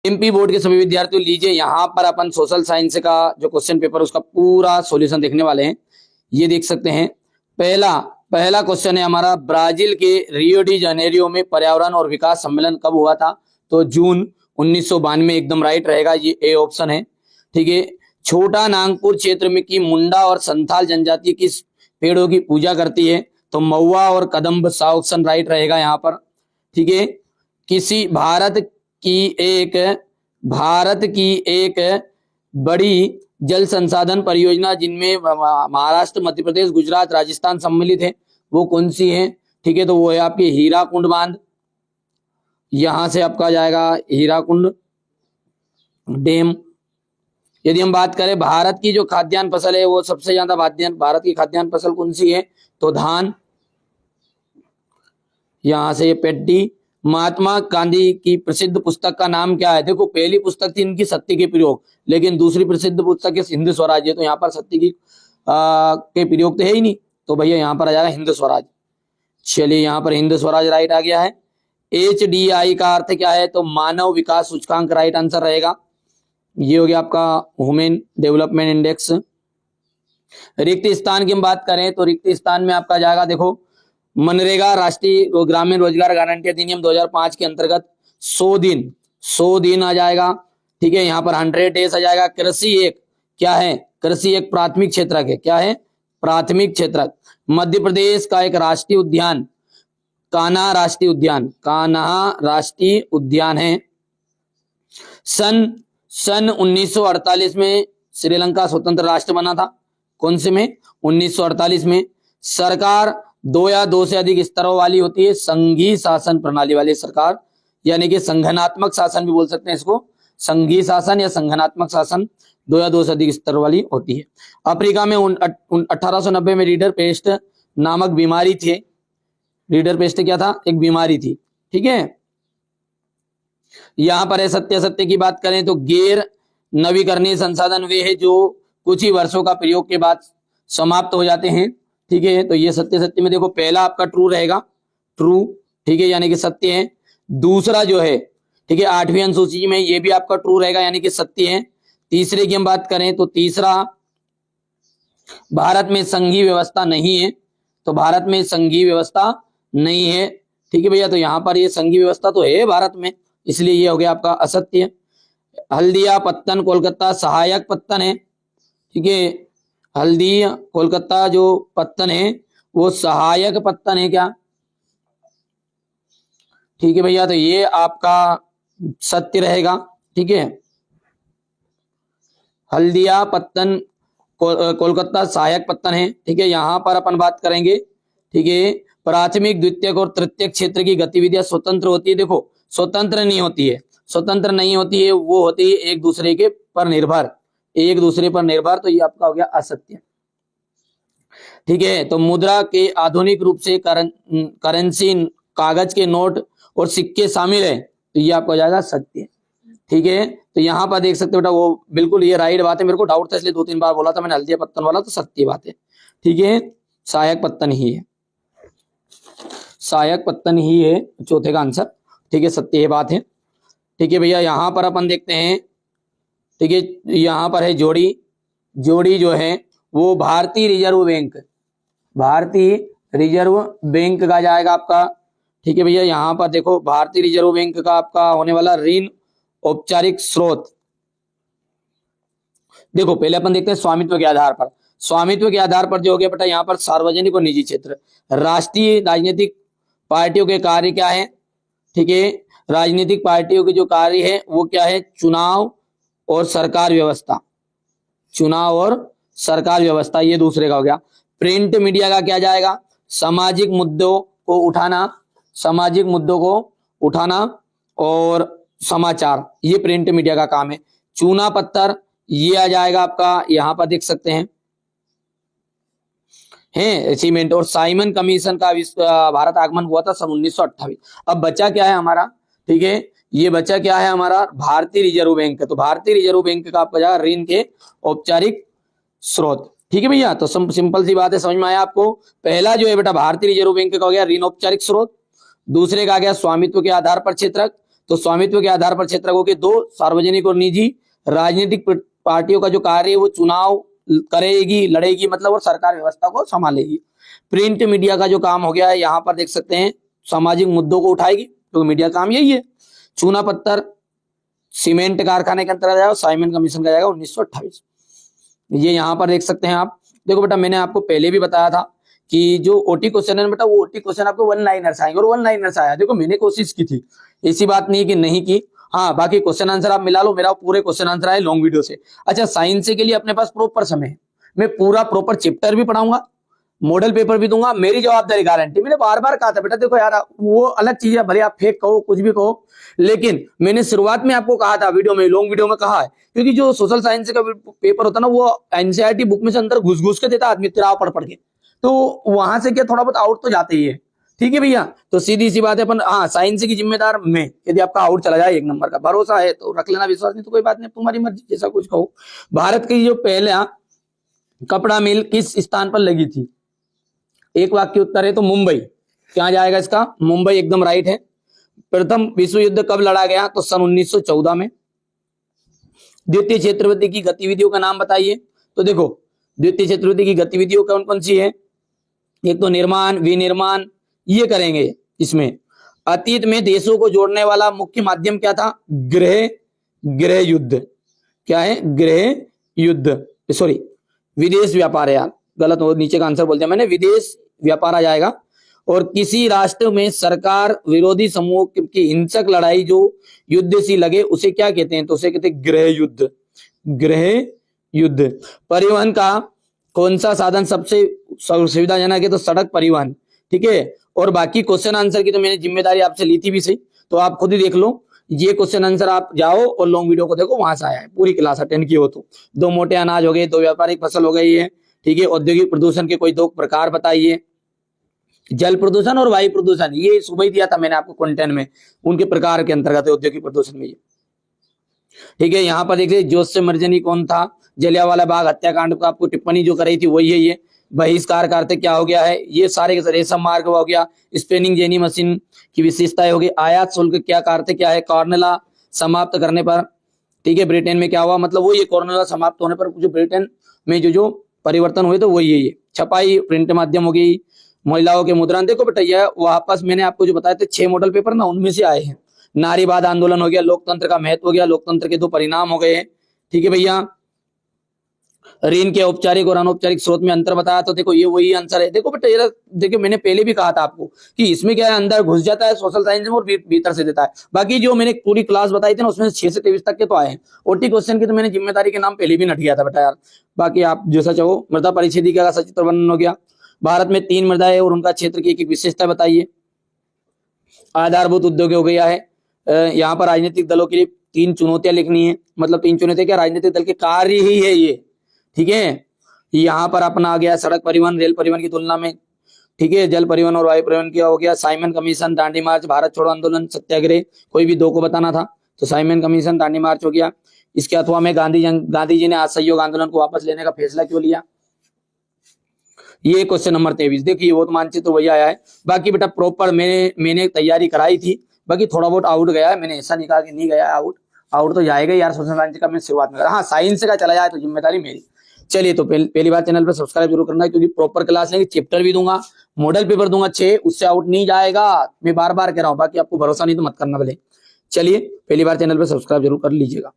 MP board के सभी विद्यार्थियों लीजिए, यहाँ पर अपन सोशल साइंस का जो क्वेश्चन पेपर उसका पूरा सॉल्यूशन देखने वाले हैं। ये देख सकते हैं, पहला क्वेश्चन है हमारा, ब्राजील के रियो डी जनेरियो में पर्यावरण और विकास सम्मेलन कब हुआ था? तो जून 1992, एकदम राइट रहेगा, ये ए ऑप्शन है। ठीक है। छोटा नागपुर क्षेत्र में की मुंडा और संथाल जनजाति किस पेड़ों की पूजा करती है? तो महुआ और कदम्ब, सा ऑप्शन राइट रहेगा यहाँ पर। ठीक है। किसी भारत की एक बड़ी जल संसाधन परियोजना जिनमें महाराष्ट्र, मध्य प्रदेश, गुजरात, राजस्थान सम्मिलित है, वो कौन सी है? ठीक है, तो वो है आपकी हीराकुंड बांध। यहां से आपका जाएगा हीराकुंड डैम। यदि हम बात करें भारत की जो खाद्यान्न फसल है, वो सबसे ज्यादा भारत की खाद्यान्न फसल कौन सी है? तो धान। यहां से पेड्डी। महात्मा गांधी की प्रसिद्ध पुस्तक का नाम क्या है? देखो, पहली पुस्तक थी इनकी सत्य के प्रयोग, लेकिन दूसरी प्रसिद्ध पुस्तक है हिंद स्वराज है, तो यहाँ पर सत्य की के प्रयोग तो है ही नहीं, तो भैया यहाँ पर आ जाएगा हिंद स्वराज। चलिए, यहाँ पर हिंद स्वराज राइट आ गया है। HDI का अर्थ क्या है? तो मानव विकास सूचकांक, राइट आंसर रहेगा। ये हो गया आपका ह्यूमन डेवलपमेंट इंडेक्स। रिक्त स्थान की हम बात करें तो रिक्त स्थान में आपका जाएगा, देखो, मनरेगा राष्ट्रीय ग्रामीण रोजगार गारंटी अधिनियम 2005 के अंतर्गत 100 दिन आ जाएगा। ठीक है, यहाँ पर 100 डेज आ जाएगा। कृषि एक क्या है? कृषि एक प्राथमिक क्षेत्रक है। क्या है? प्राथमिक क्षेत्रक। मध्य प्रदेश का एक राष्ट्रीय उद्यान कान्हा राष्ट्रीय उद्यान है। सन 1948 में श्रीलंका स्वतंत्र राष्ट्र बना था। कौन से में? 1948 में। सरकार 2 या 2 से अधिक स्तरों वाली होती है। संघीय शासन प्रणाली वाली सरकार, यानी कि संगठनात्मक शासन भी बोल सकते हैं इसको, संघीय शासन या संगठनात्मक शासन 2 या 2 से अधिक स्तर वाली होती है। अफ्रीका में 1890 में रीडर पेस्ट नामक बीमारी थी। रीडर पेस्ट क्या था? एक बीमारी थी। ठीक है। यहां पर है सत्य की बात करें तो गैर नवीकरणीय संसाधन वे है जो कुछ ही वर्षों का प्रयोग के बाद समाप्त हो जाते हैं। ठीक है, तो ये सत्य में देखो, पहला आपका ट्रू रहेगा, ट्रू। ठीक है, यानी कि सत्य है। दूसरा जो है, ठीक है, 8वीं अनुसूची में ये भी आपका ट्रू रहेगा, यानी कि सत्य है। तीसरे की हम बात करें तो तीसरा, भारत में संघीय व्यवस्था नहीं है, तो भारत में संघीय व्यवस्था नहीं है। ठीक है भैया, तो यहाँ पर ये संघीय व्यवस्था तो है भारत में, इसलिए ये हो गया आपका असत्य। हल्दिया पत्तन कोलकाता सहायक पत्तन है। ठीक है, हल्दिया कोलकाता जो पत्तन है वो सहायक पत्तन है क्या? ठीक है भैया, तो ये आपका सत्य रहेगा। ठीक है, हल्दिया पत्तन कोलकाता सहायक पत्तन है। ठीक है, यहां पर अपन बात करेंगे। ठीक है, प्राथमिक, द्वितीयक और तृतीयक क्षेत्र की गतिविधियां स्वतंत्र होती है। देखो, स्वतंत्र नहीं होती है, स्वतंत्र नहीं होती है, वो होती है एक दूसरे के पर निर्भर, एक दूसरे पर निर्भर, तो ये आपका हो गया असत्य। ठीक है, तो मुद्रा के आधुनिक रूप से करेंसी, कागज के नोट और सिक्के शामिल है, तो ये आपको हो जाएगा सत्य। ठीक है, तो यहाँ पर देख सकते हो बेटा, वो बिल्कुल ये राइट बात है। मेरे को डाउट था इसलिए 2-3 बार बोला था मैंने हल्दिया पत्तन वाला, तो सत्य बात है। ठीक है, सहायक पत्तन ही है, सहायक पत्तन ही है चौथे का आंसर। ठीक है, सत्य है बात है। ठीक है भैया, यहाँ पर अपन देखते हैं। ठीक है, यहाँ पर है जोड़ी। जोड़ी जो है वो भारतीय रिजर्व बैंक का जाएगा आपका। ठीक है भैया, यहाँ पर देखो, भारतीय रिजर्व बैंक का आपका होने वाला ऋण औपचारिक स्रोत। देखो, पहले अपन देखते हैं स्वामित्व के आधार पर। स्वामित्व के आधार पर जो हो गया बेटा, यहाँ पर सार्वजनिक और निजी क्षेत्र। राष्ट्रीय राजनीतिक पार्टियों के कार्य क्या है? ठीक है, राजनीतिक पार्टियों के जो कार्य है वो क्या है? चुनाव और सरकार व्यवस्था, चुनाव और सरकार व्यवस्था, ये दूसरे का हो गया। प्रिंट मीडिया का क्या जाएगा? सामाजिक मुद्दों को उठाना और समाचार, ये प्रिंट मीडिया का काम है। चूना पत्थर, ये आ जाएगा आपका, यहां पर देख सकते हैं अचीवमेंट। और साइमन कमीशन का भारत आगमन हुआ था सन 1928। अब बचा क्या है हमारा? ठीक है, ये बचा क्या है हमारा? भारतीय रिजर्व बैंक। तो भारतीय रिजर्व बैंक का आपका जाएगा ऋण के औपचारिक स्रोत। ठीक है भैया, तो सिंपल सी बात है, समझ में आया आपको? पहला जो है बेटा भारतीय रिजर्व बैंक का हो गया ऋण औपचारिक स्रोत, दूसरे का आ गया स्वामित्व के आधार पर क्षेत्रक, तो स्वामित्व के आधार पर क्षेत्रफल के दो, सार्वजनिक और निजी। राजनीतिक पार्टियों का जो कार्य है वो चुनाव करेगी, लड़ेगी मतलब, और सरकार व्यवस्था को संभालेगी। प्रिंट मीडिया का जो काम हो गया है, यहाँ पर देख सकते हैं सामाजिक मुद्दों को उठाएगी, क्योंकि मीडिया काम यही है। चूना पत्थर सीमेंट कारखाने के अंतर्गत जाएगा, साइमन कमीशन का जाएगा 1928। ये यहाँ पर देख सकते हैं आप। देखो बेटा, मैंने आपको पहले भी बताया था कि जो ओटी क्वेश्चन है बेटा, वो ओटी क्वेश्चन आपको वन लाइनर्स आएंगे, और वन लाइनर्स आया। देखो मैंने कोशिश की थी, ऐसी बात नहीं कि नहीं की। हाँ, बाकी क्वेश्चन आंसर आप मिला लो, मेरा पूरे क्वेश्चन आंसर आए लॉन्ग वीडियो से। अच्छा, साइंस के लिए अपने पास प्रॉपर समय है, मैं पूरा प्रॉपर चैप्टर भी पढ़ाऊंगा, मॉडल पेपर भी दूंगा, मेरी जवाबदारी गारंटी। मैंने बार बार कहा था बेटा, देखो यार वो अलग चीज है, भले आप फेक कहो कुछ भी कहो, लेकिन मैंने शुरुआत में आपको कहा था वीडियो में, लॉन्ग वीडियो में कहा है, क्योंकि जो सोशल साइंस का पेपर होता है ना, वो एनसीईआरटी बुक में से अंदर घुस घुस के देता आदमी, तिराव पढ़ पढ़ के, तो वहां से क्या थोड़ा बहुत आउट तो जाते ही है। ठीक है भैया, तो सीधी सी बात है अपन, हाँ साइंस की जिम्मेदार मैं, यदि आपका आउट चला जाए 1 नंबर का भरोसा है तो रख लेना, विश्वास नहीं तो कोई बात नहीं, तुम्हारी मर्जी, जैसा कुछ कहो। भारत की जो पहला कपड़ा मिल किस स्थान पर लगी थी? एक वाक्य उत्तर है तो मुंबई। क्या जाएगा इसका? मुंबई एकदम राइट है। प्रथम विश्व युद्ध कब लड़ा गया? तो सन 1914 में। द्वितीय क्षेत्रवृत्ति की गतिविधियों का नाम बताइए। तो देखो, द्वितीय क्षेत्रवृत्ति की गतिविधियों कौन कौन सी है? एक तो निर्माण, विनिर्माण, ये करेंगे इसमें। अतीत में देशों को जोड़ने वाला मुख्य माध्यम क्या था? गृह युद्ध। क्या है? गृह युद्ध, सॉरी विदेश व्यापार है यार, गलत हो, नीचे का आंसर बोल दिया मैंने, विदेश व्यापार आ जाएगा। और किसी राष्ट्र में सरकार विरोधी समूह की हिंसक लड़ाई जो युद्ध सी लगे उसे क्या कहते हैं? तो उसे कहते हैं गृह युद्ध। गृह युद्ध। परिवहन का कौन सा साधन सबसे सुविधाजनक है? तो सड़क परिवहन। ठीक है, और बाकी क्वेश्चन आंसर की तो मैंने जिम्मेदारी आपसे ली थी भी सही, तो आप खुद ही देख लो। ये क्वेश्चन आंसर आप जाओ और लॉन्ग वीडियो को देखो, वहां से आया है, पूरी क्लास अटेंड की हो तो। दो मोटे अनाज हो गए, दो व्यापारिक फसल हो गई है। ठीक है, औद्योगिक प्रदूषण के कोई दो प्रकार बताइए। जल प्रदूषण और वायु प्रदूषण, ये सुबह ही दिया था मैंने आपको कंटेंट में, उनके प्रकार के अंतर्गत औद्योगिक प्रदूषण में ये। ठीक है, यहाँ पर देखिए जोसेफ मर्जनी कौन था? जलियांवाला बाग हत्याकांड को आपको टिप्पणी जो कराई थी वही है ये। बहिष्कार का अर्थ क्या हो गया है? ये सारे रेशम मार्ग हो गया। स्पेनिंग जेनी मशीन की विशेषताएं होगी। आयात शुल्क क्या का अर्थ क्या है? कॉर्नेला समाप्त करने पर। ठीक है, ब्रिटेन में क्या हुआ? मतलब वो ये कॉर्नेला समाप्त होने पर जो ब्रिटेन में जो परिवर्तन हुए तो वही है ये। छपाई प्रिंट माध्यम हो गई। महिलाओं के मुद्रण, देखो बेटा ये वापस मैंने आपको जो बताए थे 6 मॉडल पेपर ना, उनमें से आए हैं। नारीवाद आंदोलन हो गया, लोकतंत्र का महत्व हो गया, लोकतंत्र के 2 परिणाम हो गए। ठीक है भैया, ऋण के औपचारिक और अनौपचारिक स्रोत में अंतर बताया, तो देखो ये वही आंसर है। देखो बेटा ये देखो, मैंने पहले भी कहा था आपको कि इसमें क्या है, अंदर घुस जाता है सोशल साइंस में और भीतर से देता है। बाकी जो मैंने पूरी क्लास बताई थी ना, उसमें 6 से 23 तक के तो आए हैं। ओटी क्वेश्चन की तो मैंने जिम्मेदारी के नाम पहले भी नट गया था बेटा यार। बाकी आप जैसा चाहो। मृदा परिच्छेदिका का सचित्र वर्णन हो गया। भारत में 3 मृदाएं और उनका क्षेत्र की एक विशेषता बताइए। आधारभूत उद्योग हो गया है। यहाँ पर राजनीतिक दलों के लिए 3 चुनौतियां लिखनी है, मतलब 3 चुनौतियां क्या, राजनीतिक दल के कार्य ही है ये। ठीक है, यहाँ पर अपना आ गया सड़क परिवहन रेल परिवहन की तुलना में। ठीक है, जल परिवहन और वायु परिवहन क्या हो गया? साइमन कमीशन, दांडी मार्च, भारत छोड़ो आंदोलन, सत्याग्रह, कोई भी 2 को बताना था तो साइमन कमीशन, दांडी मार्च हो गया। इसके अथवा में गांधी जी ने असहयोग आंदोलन को वापस लेने का फैसला क्यों लिया? ये क्वेश्चन नंबर 23। देखिए वो तो मानचित्र वही आया है। बाकी बेटा प्रॉपर मैंने तैयारी कराई थी, बाकी थोड़ा बहुत आउट गया है, मैंने ऐसा नहीं कहा कि नहीं गया आउट तो जाएगा यार। सोशल साइंस का मैं शुरुआत में, हाँ साइंस का चला जाए तो जिम्मेदारी मेरी। चलिए, तो पहली बार चैनल पर सब्सक्राइब जरूर करना, क्योंकि प्रॉपर क्लास लेंगे, चैप्टर भी दूंगा, मॉडल पेपर दूंगा 6, उससे आउट नहीं जाएगा, मैं बार बार कह रहा हूं। बाकी आपको भरोसा नहीं तो मत करना भले। चलिए, पहली बार चैनल पर सब्सक्राइब जरूर कर लीजिएगा।